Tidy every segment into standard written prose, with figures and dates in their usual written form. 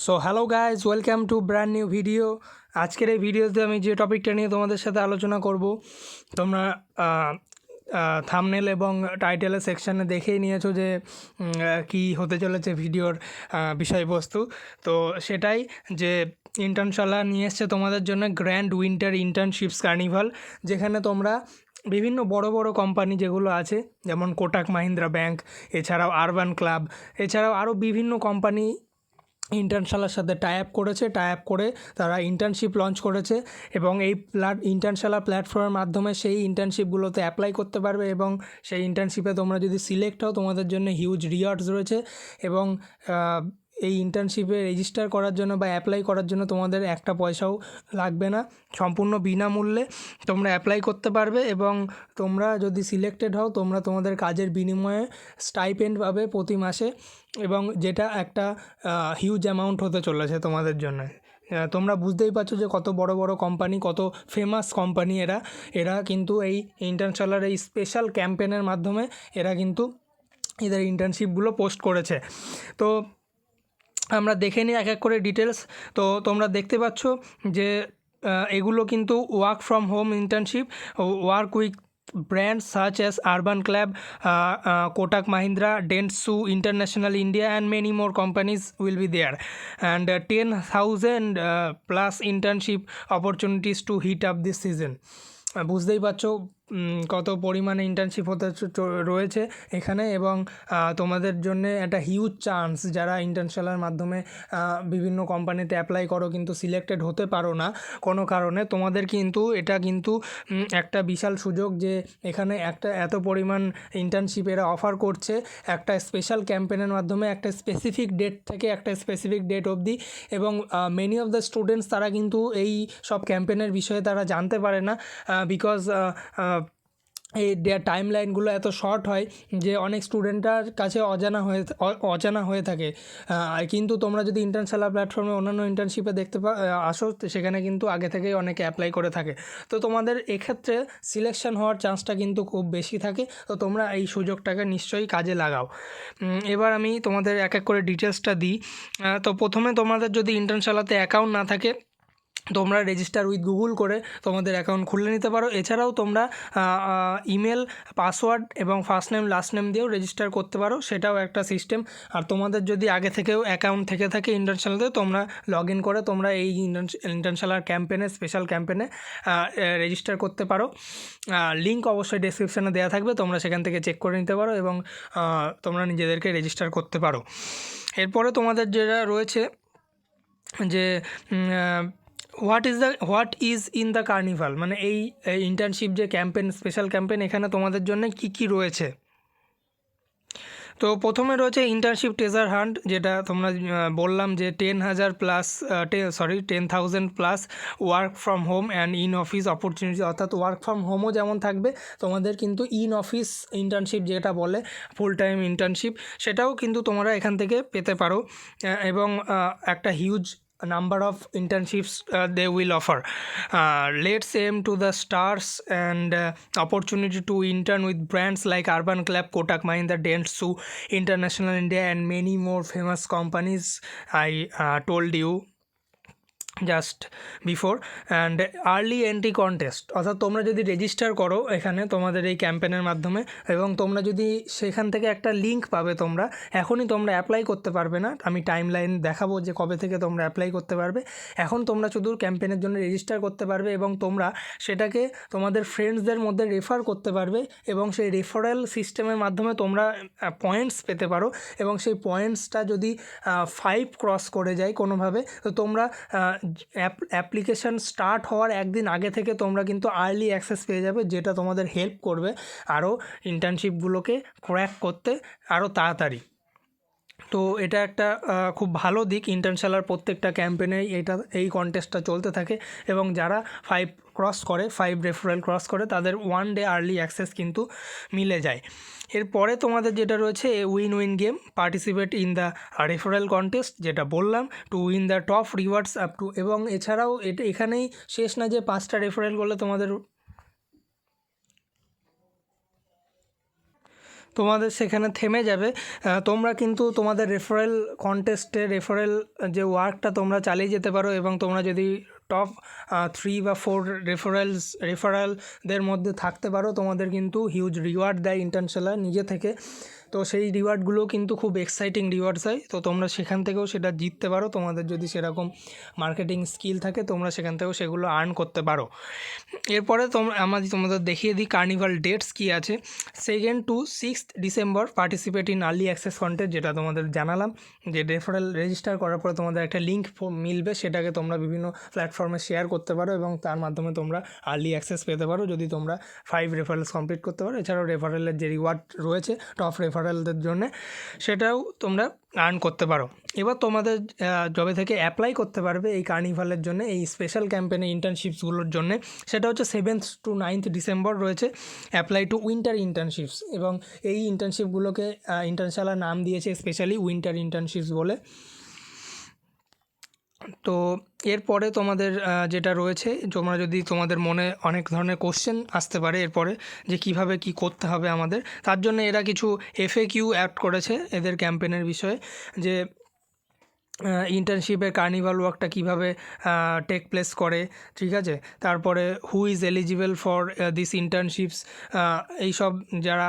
So hello guys, welcome to brand new video. আজকের এই ভিডিওতে আমি যে টপিকটা নিয়ে তোমাদের সাথে আলোচনা করব, তোমরা থাম্বনেল এবং টাইটেলের সেকশানে দেখেই নিয়েছো যে কি হতে চলেছে ভিডিওর বিষয়বস্তু। তো সেটাই যে ইন্টার্নশালা নিয়ে এসছে তোমাদের জন্য গ্র্যান্ড উইন্টার ইন্টার্নশিপস কার্নিভাল, যেখানে তোমরা বিভিন্ন বড় বড় কোম্পানি যেগুলো আছে, যেমন কোটাক মাহিন্দ্রা ব্যাংক, এছাড়াও আরবান ক্লাব, এছাড়াও আরও বিভিন্ন কোম্পানি ইন্টার্নশালার সাথে টাই আপ করেছে। টাই আপ করে তারা ইন্টার্নশিপ লঞ্চ করেছে এবং এই ইন্টার্নশালা প্ল্যাটফর্মের মাধ্যমে সেই ইন্টার্নশিপগুলোতে অ্যাপ্লাই করতে পারবে এবং সেই ইন্টার্নশিপে তোমরা যদি সিলেক্ট হও তোমাদের জন্য হিউজ রিওয়ার্ডস রয়েছে এবং এই ইন্টার্নশিপে রেজিস্টার করার জন্য বা অ্যাপ্লাই করার জন্য তোমাদের একটা পয়সাও লাগবে না, সম্পূর্ণ বিনামূল্যে তোমরা অ্যাপ্লাই করতে পারবে এবং তোমরা যদি সিলেক্টেড হও তোমরা তোমাদের কাজের বিনিময়ে স্টাইপেন্ড পাবে প্রতি মাসে, এবং যেটা একটা হিউজ অ্যামাউন্ট হতে চলেছে তোমাদের জন্য। তোমরা বুঝতেই পারছো যে কত বড় বড় কোম্পানি, কত ফেমাস কোম্পানি এরা কিন্তু এই ইন্টার্নশালার এই স্পেশাল ক্যাম্পেনের মাধ্যমে এরা কিন্তু এদের ইন্টার্নশিপগুলো পোস্ট করেছে। তো আমরা দেখে নিই এক এক করে ডিটেলস। তো তোমরা দেখতে পাচ্ছ যে এগুলো কিন্তু work from home internship, work with brands such as Urban Club, Kotak Mahindra, Dentsu International India, and many more companies will be there. And 10,000 plus internship opportunities to heat up this season. বুঝতেই পারছো কত পরিমাণে internship হতে রয়েছে এখানে, এবং তোমাদের জন্য একটা হিউজ চান্স, যারা ইন্টার্নশালার মাধ্যমে বিভিন্ন কোম্পানিতে অ্যাপ্লাই করো কিন্তু সিলেক্টেড হতে পারো না কোনো কারণে, তোমাদের কিন্তু এটা কিন্তু একটা বিশাল সুযোগ যে এখানে একটা এত পরিমাণ ইন্টার্নশিপ এরা অফার করছে একটা স্পেশাল ক্যাম্পেনের মাধ্যমে, একটা স্পেসিফিক ডেট থেকে একটা স্পেসিফিক ডেট অবধি। এবং মেনি অফ দ্য স্টুডেন্টস তারা কিন্তু এই সব ক্যাম্পেনের বিষয়ে তারা জানতে পারে না, বিকজ এই টাইম লাইনগুলো এত শর্ট হয় যে অনেক স্টুডেন্টটার কাছে অজানা হয়ে থাকে। কিন্তু তোমরা যদি ইন্টার্নশালা প্ল্যাটফর্মে অন্যান্য ইন্টার্নশিপে দেখতে আসো, সেখানে কিন্তু আগে থেকেই অনেকে অ্যাপ্লাই করে থাকে। তো তোমাদের এক্ষেত্রে সিলেকশন হওয়ার চান্সটা কিন্তু খুব বেশি থাকে। তো তোমরা এই সুযোগটাকে নিশ্চয়ই কাজে লাগাও। এবার আমি তোমাদের এক এক করে ডিটেলসটা দিই। তো প্রথমে তোমাদের যদি ইন্টার্নশালাতে অ্যাকাউন্ট না থাকে, তোমরা রেজিস্টার উইথ গুগল করে তোমাদের অ্যাকাউন্ট খুলে নিতে পারো। এছাড়াও তোমরা ইমেল, পাসওয়ার্ড এবং ফার্স্ট নেম লাস্ট নেম দিয়েও রেজিস্টার করতে পারো, সেটাও একটা সিস্টেম। আর তোমাদের যদি আগে থেকেও অ্যাকাউন্ট থেকে থাকে ইন্টার্নশালাতে, তোমরা লগ ইন করে তোমরা এই ইন্টার্নশালার ক্যাম্পেনে, স্পেশাল ক্যাম্পেনে রেজিস্টার করতে পারো। লিঙ্ক অবশ্যই ডেসক্রিপশানে দেওয়া থাকবে, তোমরা সেখান থেকে চেক করে নিতে পারো এবং তোমরা নিজেদেরকে রেজিস্টার করতে পারো। এরপরে তোমাদের যেটা রয়েছে যে what is in the carnival, মানে এই ইন্টার্নশিপ যে ক্যাম্পেন, স্পেশাল ক্যাম্পেন, এখানে তোমাদের জন্য কি কি রয়েছে। তো প্রথমে রয়েছে ইন্টার্নশিপ ট্রেজার হান্ট, যেটা তোমরা বললাম যে 10,000 plus work from home and in office opportunity, অর্থাৎ ওয়ার্ক ফ্রম হোমও যেমন থাকবে, তোমাদের কিন্তু ইন অফিস ইন্টার্নশিপ যেটা বলে ফুল টাইম ইন্টার্নশিপ, সেটাও কিন্তু তোমরা এখান থেকে পেতে পারো। এবং একটা huge number of internships they will offer. Let's aim to the stars and opportunity to intern with brands like Urban Club, Kotak Mahindra, Dentsu International India, and many more famous companies I told you just before. And early entry contest, অর্থাৎ তোমরা যদি register করো এখানে তোমাদের এই ক্যাম্পেনের মাধ্যমে, এবং তোমরা যদি সেখান থেকে একটা লিঙ্ক পাবে, তোমরা এখনই তোমরা অ্যাপ্লাই করতে পারবে না, আমি টাইম লাইন দেখাবো যে কবে থেকে তোমরা অ্যাপ্লাই করতে পারবে। এখন তোমরা শুধু ক্যাম্পেনের জন্য রেজিস্টার করতে পারবে এবং তোমরা সেটাকে তোমাদের ফ্রেন্ডসদের মধ্যে রেফার করতে পারবে, এবং সেই রেফারেল সিস্টেমের মাধ্যমে তোমরা পয়েন্টস পেতে পারো, এবং সেই পয়েন্টসটা যদি 5 ক্রস করে যায় কোনোভাবে, তো তোমরা অ্যাপ্লিকেশান স্টার্ট হওয়ার একদিন আগে থেকে তোমরা কিন্তু আর্লি অ্যাক্সেস পেয়ে যাবে, যেটা তোমাদের হেল্প করবে আরও ইন্টার্নশিপগুলোকে ক্র্যাক করতে আরও তাড়াতাড়ি। তো এটা একটা খুব ভালো দিক, ইন্টার্নশালার প্রত্যেকটা ক্যাম্পেনেই এই কন্টেস্টটা চলতে থাকে, এবং যারা 5 রেফারেল ক্রস করে তাদের 1 ডে আর্লি অ্যাক্সেস কিন্তু মিলে যায়। এরপরে তোমাদের যেটা রয়েছে win game, participate in the referral contest, যেটা বললাম, to win the top rewards up to, এবং এছাড়াও এখানেই শেষ না যে 5টা রেফারেল করলে তোমাদের তোমাদের সেখানে থেমে যাবে। তোমরা কিন্তু তোমাদের রেফারেল কন্টেস্টে রেফারেল যে ওয়ার্কটা তোমরা চালিয়ে যেতে পারো, এবং তোমরা যদি টপ 3 বা 4 রেফারেলদের মধ্যে থাকতে পারো, তোমাদের কিন্তু হিউজ রিওয়ার্ড দেয় ইন্টার্নশালা নিজে থেকে। তো সেই রিওয়ার্ডগুলো কিন্তু খুব এক্সাইটিং রিওয়ার্ডস হয়, তো তোমরা সেখান থেকেও সেটা জিততে পারো। তোমাদের যদি সেরকম মার্কেটিং স্কিল থাকে, তোমরা সেখান থেকেও সেগুলো আর্ন করতে পারো। এরপরে তোমাদের দেখিয়ে দিই কার্নিভাল ডেটস কী আছে। 2nd to 6th December participate in early access contest, যেটা তোমাদের জানালাম যে রেফারেল রেজিস্টার করার পরে তোমাদের একটা লিঙ্ক মিলবে, সেটাকে তোমরা বিভিন্ন প্ল্যাটফর্মে শেয়ার করতে পারো এবং তার মাধ্যমে তোমরা আর্লি অ্যাক্সেস পেতে পারো যদি তোমরা 5 রেফারেলস কমপ্লিট করতে পারো। এছাড়াও রেফারেলের যে রিওয়ার্ড রয়েছে টপ রেফারেলদের জন্য, সেটাও তোমরা আর্ন করতে পারো। এবার তোমাদের যবে থেকে অ্যাপ্লাই করতে পারবে এই কার্নিভালের জন্য, এই স্পেশাল ক্যাম্পেনে ইন্টার্নশিপসগুলোর জন্য, সেটা হচ্ছে 7th to 9th ডিসেম্বর রয়েছে অ্যাপ্লাই টু উইন্টার ইন্টার্নশিপস। এবং এই ইন্টার্নশিপগুলোকে ইন্টার্নশালার নাম দিয়েছে স্পেশালি উইন্টার ইন্টার্নশিপস বলে। তো এরপরে তোমাদের যেটা রয়েছে, তোমরা যদি তোমাদের মনে অনেক ধরনের কোশ্চেন আসতে পারে এরপরে যে কিভাবে কি করতে হবে আমাদের, তার জন্য এরা কিছু FAQ অ্যাড করেছে এদের ক্যাম্পেনের বিষয়ে, যে ইন্টার্নশিপের কার্নিভাল ওয়ার্কটা কীভাবে টেক প্লেস করে, ঠিক আছে। তারপরে who is eligible for this ইন্টার্নশিপস, এইসব যারা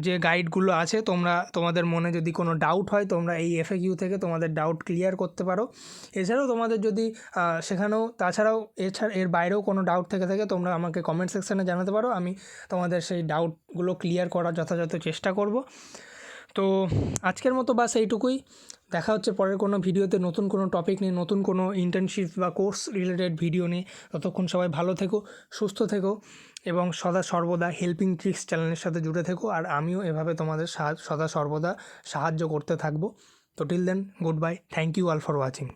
যে গাইডগুলো আছে, তোমাদের মনে যদি কোনো ডাউট হয় তোমরা এই FAQ থেকে তোমাদের ডাউট ক্লিয়ার করতে পারো। এছাড়াও তোমাদের যদি তাছাড়াও এর বাইরেও কোনো ডাউট থেকে থাকে, তোমরা আমাকে কমেন্ট সেকশানে জানাতে পারো, আমি তোমাদের সেই ডাউটগুলো ক্লিয়ার করার যথাযথ চেষ্টা করব। তো আজকের মতো বাস এইটুকুই। দেখা হচ্ছে পরের কোনো ভিডিওতে নতুন কোনো টপিক নিয়ে, নতুন কোনো ইন্টার্নশিপ বা কোর্স রিলেটেড ভিডিও নিয়ে। ততক্ষণ সবাই ভালো থেকো, সুস্থ থেকো এবং সদা সর্বদা হেল্পিং ট্রিক্স চ্যানেলের সাথে জুড়ে থেকো। আর আমিও এভাবে তোমাদের সদা সর্বদা সাহায্য করতে থাকবো। তো till then, goodbye, thank you all for watching.